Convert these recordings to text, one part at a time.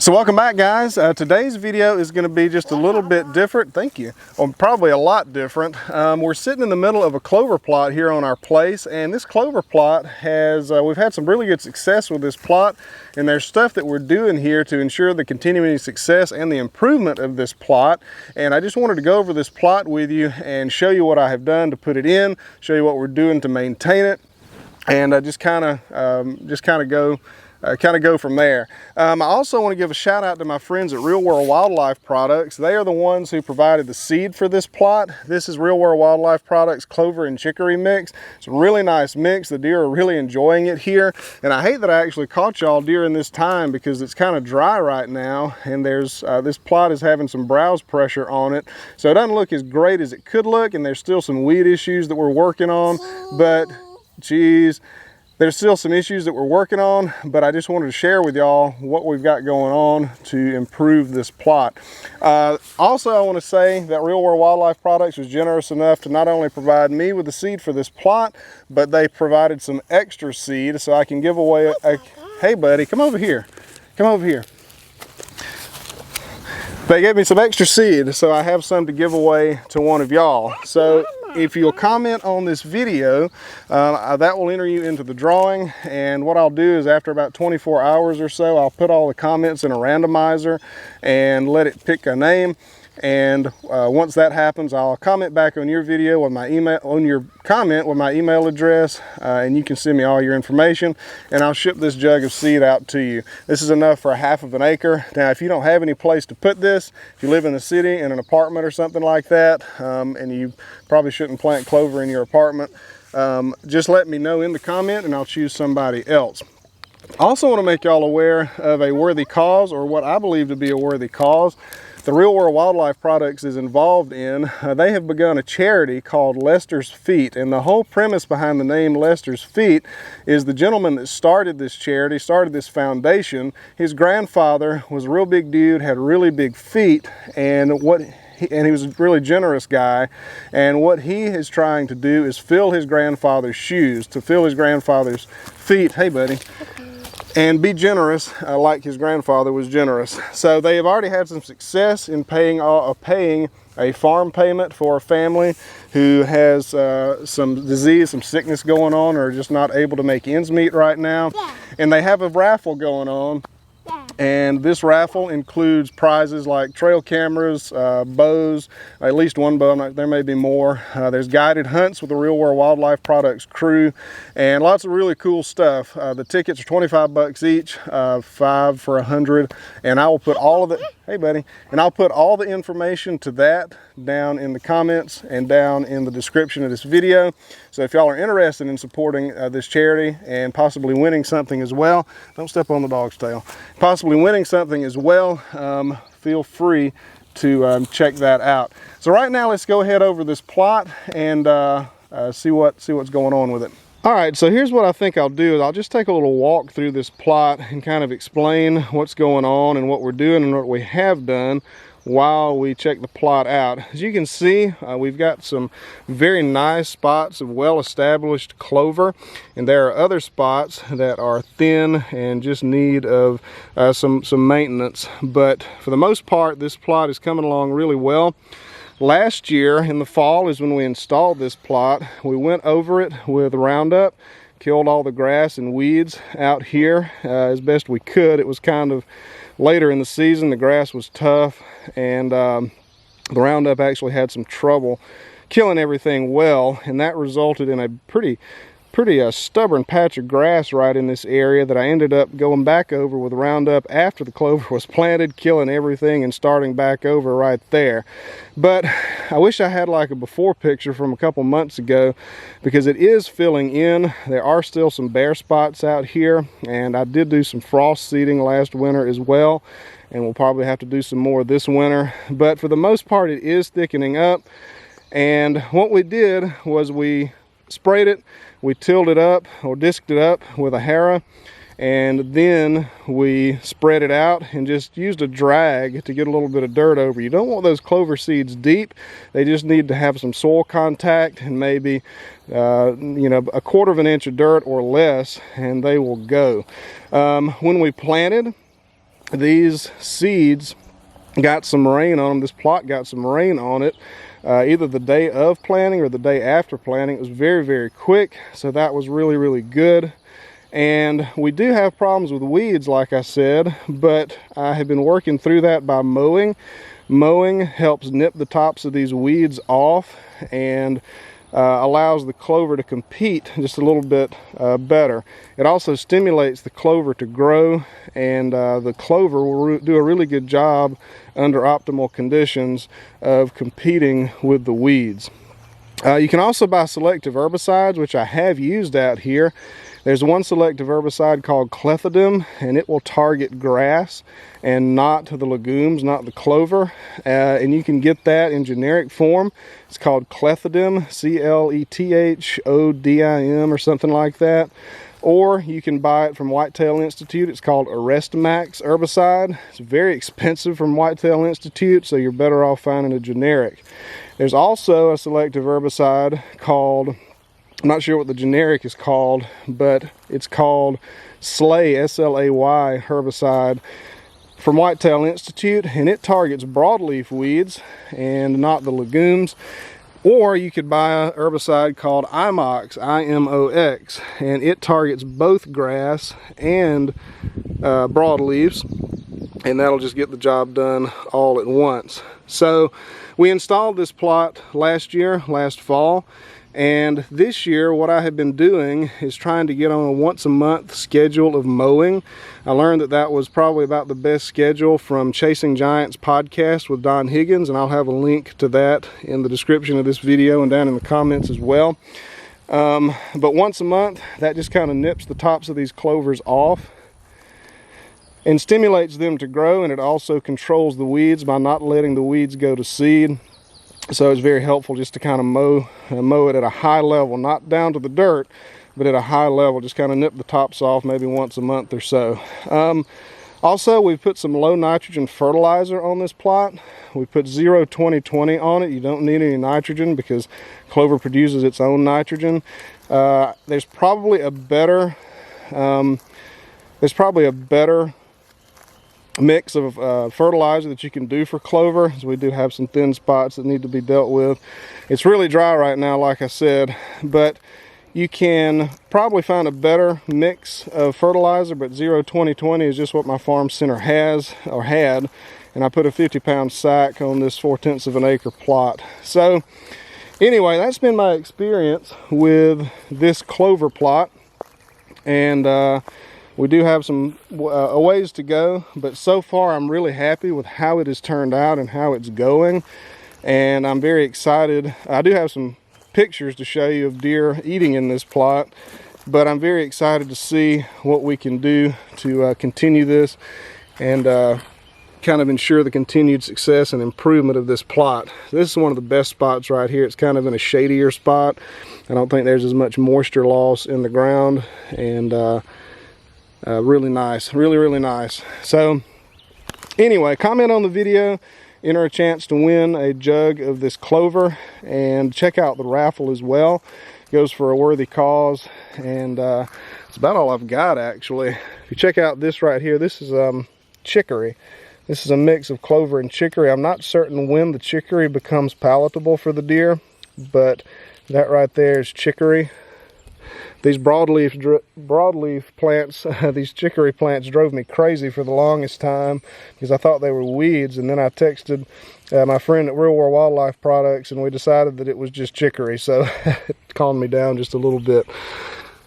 So welcome back, guys. Today's video is going to be just a little bit different. Thank you. Well, probably a lot different. We're sitting in the middle of a clover plot here on our place, and this clover plot has, we've had some really good success with this plot, and there's stuff that we're doing here to ensure the continuing success and the improvement of this plot. And I just wanted to go over this plot with you and show you what I have done to put it in, show you what we're doing to maintain it, and just kind of go from there. I also want to give a shout out to my friends at Real World Wildlife Products. They are the ones who provided the seed for this plot. This is Real World Wildlife Products Clover and Chicory mix. It's a really nice mix. The deer are really enjoying it here. And I hate that I actually caught y'all during this time because it's kind of dry right now, and there's this plot is having some browse pressure on it. So it doesn't look as great as it could look, and there's still some weed issues that we're working on, but geez, there's still some issues that we're working on, but I just wanted to share with y'all what we've got going on to improve this plot. Also, I want to say that Real World Wildlife Products was generous enough to not only provide me with the seed for this plot, but they provided some extra seed so I can give away hey buddy, come over here. Come over here. They gave me some extra seed, so I have some to give away to one of y'all. So if you'll comment on this video, that will enter you into the drawing. And what I'll do is after about 24 hours or so, I'll put all the comments in a randomizer and let it pick a name. And once that happens, I'll comment back on your video with my email, on your comment with my email address, and you can send me all your information, and I'll ship this jug of seed out to you. This is enough for 1/2 an acre. Now, if you don't have any place to put this, if you live in the city in an apartment or something like that, and you probably shouldn't plant clover in your apartment, just let me know in the comment and I'll choose somebody else. I also want to make y'all aware of a worthy cause, or what I believe to be a worthy cause. The Real World Wildlife Products is involved in. They have begun a charity called Lester's Feet, and the whole premise behind the name Lester's Feet is the gentleman that started this charity, started this foundation. His grandfather was a real big dude, had really big feet, and he was a really generous guy, and what he is trying to do is fill his grandfather's shoes, to fill his grandfather's feet. Hey buddy. And be generous like his grandfather was generous. So they have already had some success in paying a farm payment for a family who has some disease, some sickness going on, or just not able to make ends meet right now. Yeah. And they have a raffle going on. And this raffle includes prizes like trail cameras, bows, at least one bow, there may be more. There's guided hunts with the Real World Wildlife Products crew, and lots of really cool stuff. The tickets are 25 bucks each, 5 for 100, and I will put all of the, hey buddy, and I'll put all the information to that down in the comments and down in the description of this video. So if y'all are interested in supporting this charity and possibly winning something as well, don't step on the dog's tail, possibly winning something as well, feel free to check that out. So right now, let's go ahead over this plot and see what's going on with it. All right, so here's what I think I'll do is I'll just take a little walk through this plot and kind of explain what's going on and what we're doing and what we have done while we check the plot out. As you can see, we've got some very nice spots of well-established clover, and there are other spots that are thin and just need of some maintenance. But for the most part, this plot is coming along really well. Last year in the fall is when we installed this plot. We went over it with Roundup, killed all the grass and weeds out here as best we could. It was kind of later in the season, the grass was tough, and the Roundup actually had some trouble killing everything well, and that resulted in a pretty stubborn patch of grass right in this area that I ended up going back over with Roundup after the clover was planted, killing everything and starting back over right there. But I wish I had like a before picture from a couple months ago, because it is filling in. There are still some bare spots out here, and I did do some frost seeding last winter as well, and we'll probably have to do some more this winter. But for the most part, it is thickening up, and what we did was we sprayed it, we tilled it up or disked it up with a harrow, and then we spread it out and just used a drag to get a little bit of dirt over. You don't want those clover seeds deep. They just need to have some soil contact and maybe you know, 1/4 inch of dirt or less, and they will go. When we planted, these seeds got some rain on them. This plot got some rain on it, either the day of planting or the day after planting. It was very, very quick, so that was really, really good. And we do have problems with weeds, like I said, but I have been working through that by mowing. Mowing helps nip the tops of these weeds off and allows the clover to compete just a little bit better. It also stimulates the clover to grow, and the clover will do a really good job under optimal conditions of competing with the weeds. You can also buy selective herbicides, which I have used out here. There's one selective herbicide called Clethodim, and it will target grass and not the legumes, not the clover. And you can get that in generic form. It's called Clethodim, C-L-E-T-H-O-D-I-M or something like that. Or you can buy it from Whitetail Institute. It's called Arrestmax herbicide. It's very expensive from Whitetail Institute, so you're better off finding a generic. There's also a selective herbicide called, I'm not sure what the generic is called, but it's called Slay, S-L-A-Y herbicide from Whitetail Institute, and it targets broadleaf weeds and not the legumes. Or you could buy a herbicide called Imox, I-M-O-X, and it targets both grass and broadleaves, and that'll just get the job done all at once. So we installed this plot last fall, and this year what I have been doing is trying to get on a once-a-month schedule of mowing. I learned that that was probably about the best schedule from Chasing Giants podcast with Don Higgins, and I'll have a link to that in the description of this video and down in the comments as well. But once a month, that just kind of nips the tops of these clovers off and stimulates them to grow, and it also controls the weeds by not letting the weeds go to seed. So it's very helpful just to kind of mow it at a high level, not down to the dirt, but at a high level, just kind of nip the tops off maybe once a month or so. Also, we've put some low nitrogen fertilizer on this plot. We put 0-20-20 on it. You don't need any nitrogen because clover produces its own nitrogen. There's probably a better mix of fertilizer that you can do for clover, as we do have some thin spots that need to be dealt with. It's really dry right now, like I said, but you can probably find a better mix of fertilizer, but 0-20-20 is just what my farm center has or had, and I put a 50-pound sack on this 4/10 of an acre plot. So anyway, that's been my experience with this clover plot, and we do have some a ways to go, but so far I'm really happy with how it has turned out and how it's going, and I'm very excited. I do have some pictures to show you of deer eating in this plot, but I'm very excited to see what we can do to continue this and kind of ensure the continued success and improvement of this plot. This is one of the best spots right here. It's kind of in a shadier spot. I don't think there's as much moisture loss in the ground, and really nice, really nice. So anyway, comment on the video, enter a chance to win a jug of this clover, and check out the raffle as well. It goes for a worthy cause, and it's about all I've got actually. If you check out this right here, this is chicory. This is a mix of clover and chicory. I'm not certain when the chicory becomes palatable for the deer, but that right there is chicory. These broadleaf plants, these chicory plants drove me crazy for the longest time because I thought they were weeds, and then I texted my friend at Real World Wildlife Products, and we decided that it was just chicory, so it calmed me down just a little bit.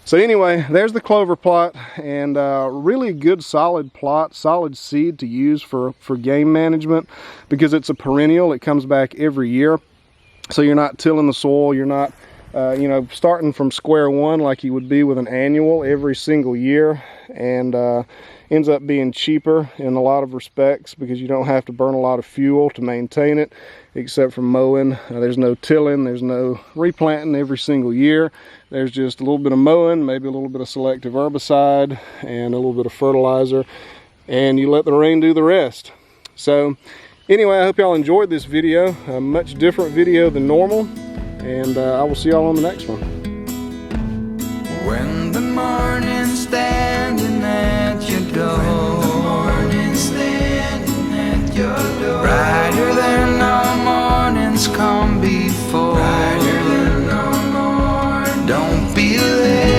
So anyway, there's the clover plot, and really good solid plot, solid seed to use for game management because it's a perennial. It comes back every year, so you're not tilling the soil, you're not you know, starting from square one like you would be with an annual every single year, and ends up being cheaper in a lot of respects because you don't have to burn a lot of fuel to maintain it, except for mowing. There's no tilling, there's no replanting every single year. There's just a little bit of mowing, maybe a little bit of selective herbicide, and a little bit of fertilizer, and you let the rain do the rest. So anyway, I hope y'all enjoyed this video, a much different video than normal. And I will see y'all on the next one. When the morning's standing at your door, feeling.